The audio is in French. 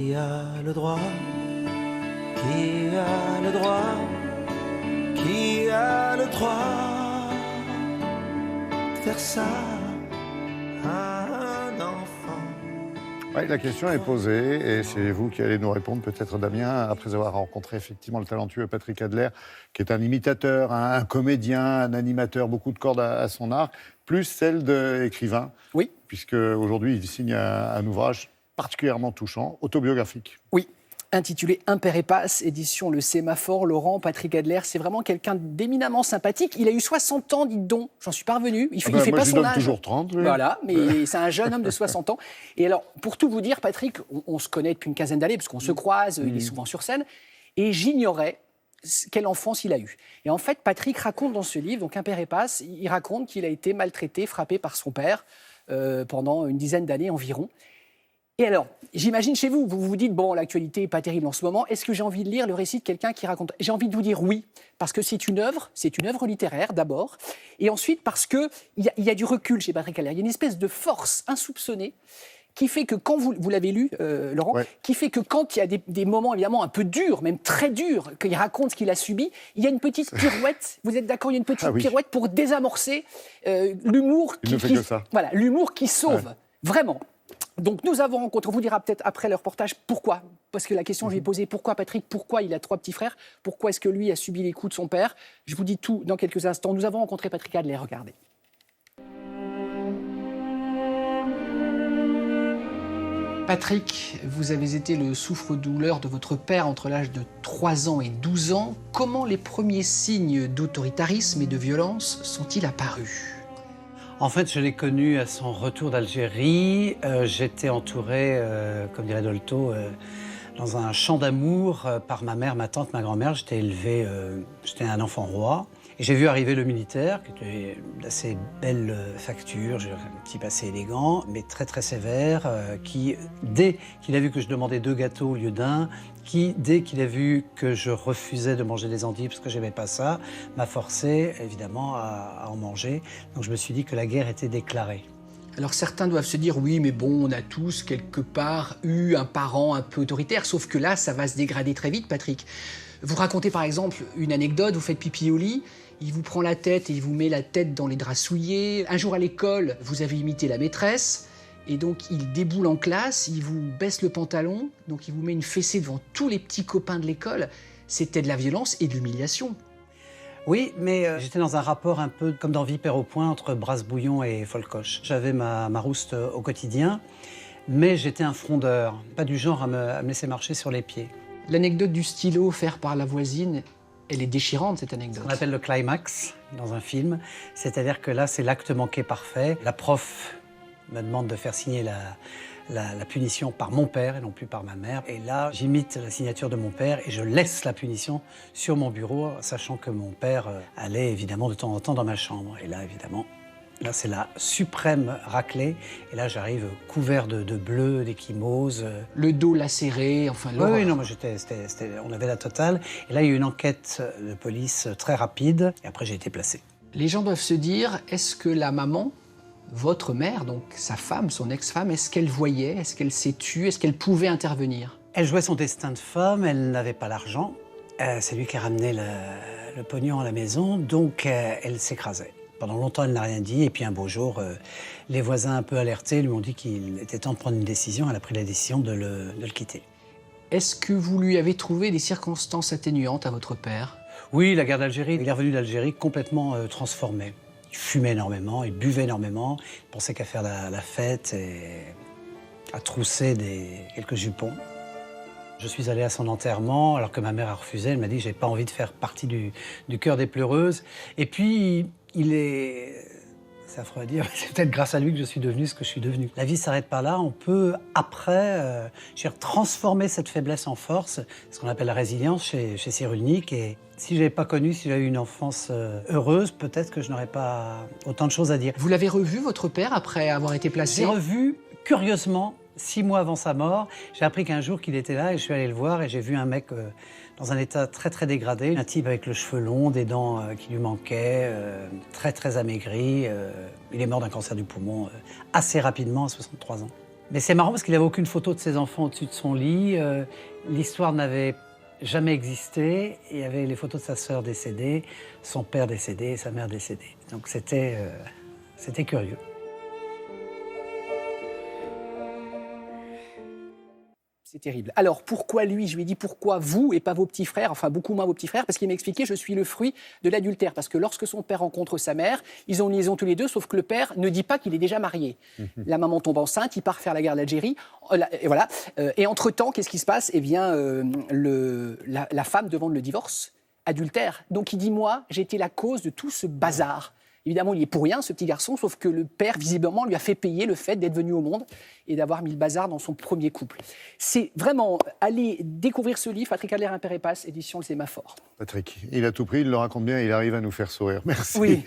Qui a le droit? Qui a le droit? Qui a le droit de faire ça à un enfant? Oui, la question est posée et c'est vous qui allez nous répondre, peut-être Damien, après avoir rencontré effectivement le talentueux Patrick Adler, qui est un imitateur, un comédien, un animateur, beaucoup de cordes à son arc, plus celle d'écrivain. Oui. Puisque aujourd'hui il signe un ouvrage particulièrement touchant, autobiographique. Oui, intitulé Un père et passe, édition Le Sémaphore. Laurent, Patrick Adler, c'est vraiment quelqu'un d'éminemment sympathique. Il a eu 60 ans, dites donc, j'en suis parvenu. Il fait moi, pas je son donne âge. toujours 30. Oui. Voilà, mais c'est un jeune homme de 60 ans. Et alors, pour tout vous dire, Patrick, on se connaît depuis une quinzaine d'années, parce qu'on se croise, il est souvent sur scène, et j'ignorais quelle enfance il a eue. Et en fait, Patrick raconte dans ce livre, donc Un père et passe, il raconte qu'il a été maltraité, frappé par son père pendant une dizaine d'années environ. Et alors, j'imagine chez vous, vous vous dites, bon, l'actualité n'est pas terrible en ce moment, est-ce que j'ai envie de lire le récit de quelqu'un qui raconte? J'ai envie de vous dire oui, parce que c'est une œuvre littéraire d'abord, et ensuite parce qu'il y a du recul chez Patrick Adler, il y a une espèce de force insoupçonnée qui fait que quand vous l'avez lu, Laurent, Ouais. qui fait que quand il y a des moments évidemment un peu durs, même très durs, qu'il raconte ce qu'il a subi, il y a une petite pirouette, vous êtes d'accord, il y a une petite pirouette pour désamorcer l'humour Il ne fait que ça. Voilà, l'humour qui sauve, vraiment. Donc nous avons rencontré, on vous dira peut-être après le reportage pourquoi, parce que la question que je vais poser, pourquoi Patrick, pourquoi il a 3 petits frères, pourquoi est-ce que lui a subi les coups de son père, je vous dis tout dans quelques instants. Nous avons rencontré Patrick Adler, regardez. Patrick, vous avez été le souffre-douleur de votre père entre l'âge de 3 ans et 12 ans. Comment les premiers signes d'autoritarisme et de violence sont-ils apparus ? En fait, je l'ai connu à son retour d'Algérie. J'étais entouré, comme dirait Dolto, dans un champ d'amour par ma mère, ma tante, ma grand-mère. J'étais élevé, j'étais un enfant roi. Et j'ai vu arriver le militaire, qui était d'assez belle facture, un type assez élégant, mais très très sévère, qui, dès qu'il a vu que je demandais 2 gâteaux au lieu d'un, qui, dès qu'il a vu que je refusais de manger des endives parce que j'aimais pas ça, m'a forcé évidemment à en manger. Donc je me suis dit que la guerre était déclarée. Alors certains doivent se dire, oui, mais bon, on a tous quelque part eu un parent un peu autoritaire, sauf que là, ça va se dégrader très vite, Patrick. Vous racontez par exemple une anecdote, vous faites pipi au lit, il vous prend la tête et il vous met la tête dans les draps souillés. Un jour à l'école, vous avez imité la maîtresse, et donc il déboule en classe, il vous baisse le pantalon, donc il vous met une fessée devant tous les petits copains de l'école. C'était de la violence et de l'humiliation. Oui, mais j'étais dans un rapport un peu comme dans Vipère au point entre Brasse-Bouillon et Folcoche. J'avais ma rouste au quotidien, mais j'étais un frondeur, pas du genre à me laisser marcher sur les pieds. L'anecdote du stylo offert par la voisine, elle est déchirante, cette anecdote. On appelle le climax dans un film, c'est-à-dire que là, c'est l'acte manqué parfait. La prof me demande de faire signer la punition par mon père et non plus par ma mère. Et là, j'imite la signature de mon père et je laisse la punition sur mon bureau, sachant que mon père allait évidemment de temps en temps dans ma chambre. Et là, évidemment, là, c'est la suprême raclée. Et là, j'arrive couvert de bleu, d'échymose. Le dos lacéré, enfin l'horreur. Oui, non, moi, on avait la totale. Et là, il y a eu une enquête de police très rapide. Et après, j'ai été placé. Les gens doivent se dire, est-ce que la maman, votre mère, donc sa femme, son ex-femme, est-ce qu'elle voyait, est-ce qu'elle s'est tue, est-ce qu'elle pouvait intervenir? Elle jouait son destin de femme, elle n'avait pas l'argent. C'est lui qui ramenait le pognon à la maison, donc elle s'écrasait. Pendant longtemps, elle n'a rien dit, et puis un beau jour, les voisins un peu alertés lui ont dit qu'il était temps de prendre une décision. Elle a pris la décision de le quitter. Est-ce que vous lui avez trouvé des circonstances atténuantes à votre père? Oui, la guerre d'Algérie. Il est revenu d'Algérie complètement transformé. Il fumait énormément, il buvait énormément, il pensait qu'à faire la fête et à trousser quelques jupons. Je suis allé à son enterrement, alors que ma mère a refusé. Elle m'a dit que j'ai pas envie de faire partie du chœur des pleureuses. Et puis, c'est affreux à dire, c'est peut-être grâce à lui que je suis devenu ce que je suis devenu. La vie s'arrête pas là, on peut après transformer cette faiblesse en force, ce qu'on appelle la résilience chez Cyrulnik. Et si j'avais pas connu, si j'avais eu une enfance heureuse, peut-être que je n'aurais pas autant de choses à dire. Vous l'avez revu, votre père, après avoir été placé? J'ai revu, curieusement, 6 mois avant sa mort. J'ai appris qu'un jour qu'il était là et je suis allé le voir et j'ai vu un mec dans un état très très dégradé. Un type avec le cheveu long, des dents qui lui manquaient, très très amaigri. Il est mort d'un cancer du poumon assez rapidement, à 63 ans. Mais c'est marrant parce qu'il n'avait aucune photo de ses enfants au-dessus de son lit. L'histoire n'avait jamais existé. Il y avait les photos de sa sœur décédée, son père décédé et sa mère décédée. Donc c'était curieux. C'est terrible. Alors, pourquoi lui? Je lui ai dit, pourquoi vous et pas vos petits frères? Enfin, beaucoup moins vos petits frères, parce qu'il m'a expliqué, je suis le fruit de l'adultère. Parce que lorsque son père rencontre sa mère, ils ont une liaison tous les deux, sauf que le père ne dit pas qu'il est déjà marié. La maman tombe enceinte, il part faire la guerre d'Algérie, et voilà. Et entre-temps, qu'est-ce qui se passe? Eh bien, la femme demande le divorce, adultère. Donc il dit, moi, j'ai été la cause de tout ce bazar. Évidemment, il est pour rien, ce petit garçon, sauf que le père, visiblement, lui a fait payer le fait d'être venu au monde et d'avoir mis le bazar dans son premier couple. C'est vraiment, aller découvrir ce livre, Patrick Adler, Un père et passe, édition Le Sémaphore. Patrick, il a tout pris, il le raconte bien, il arrive à nous faire sourire. Merci. Oui.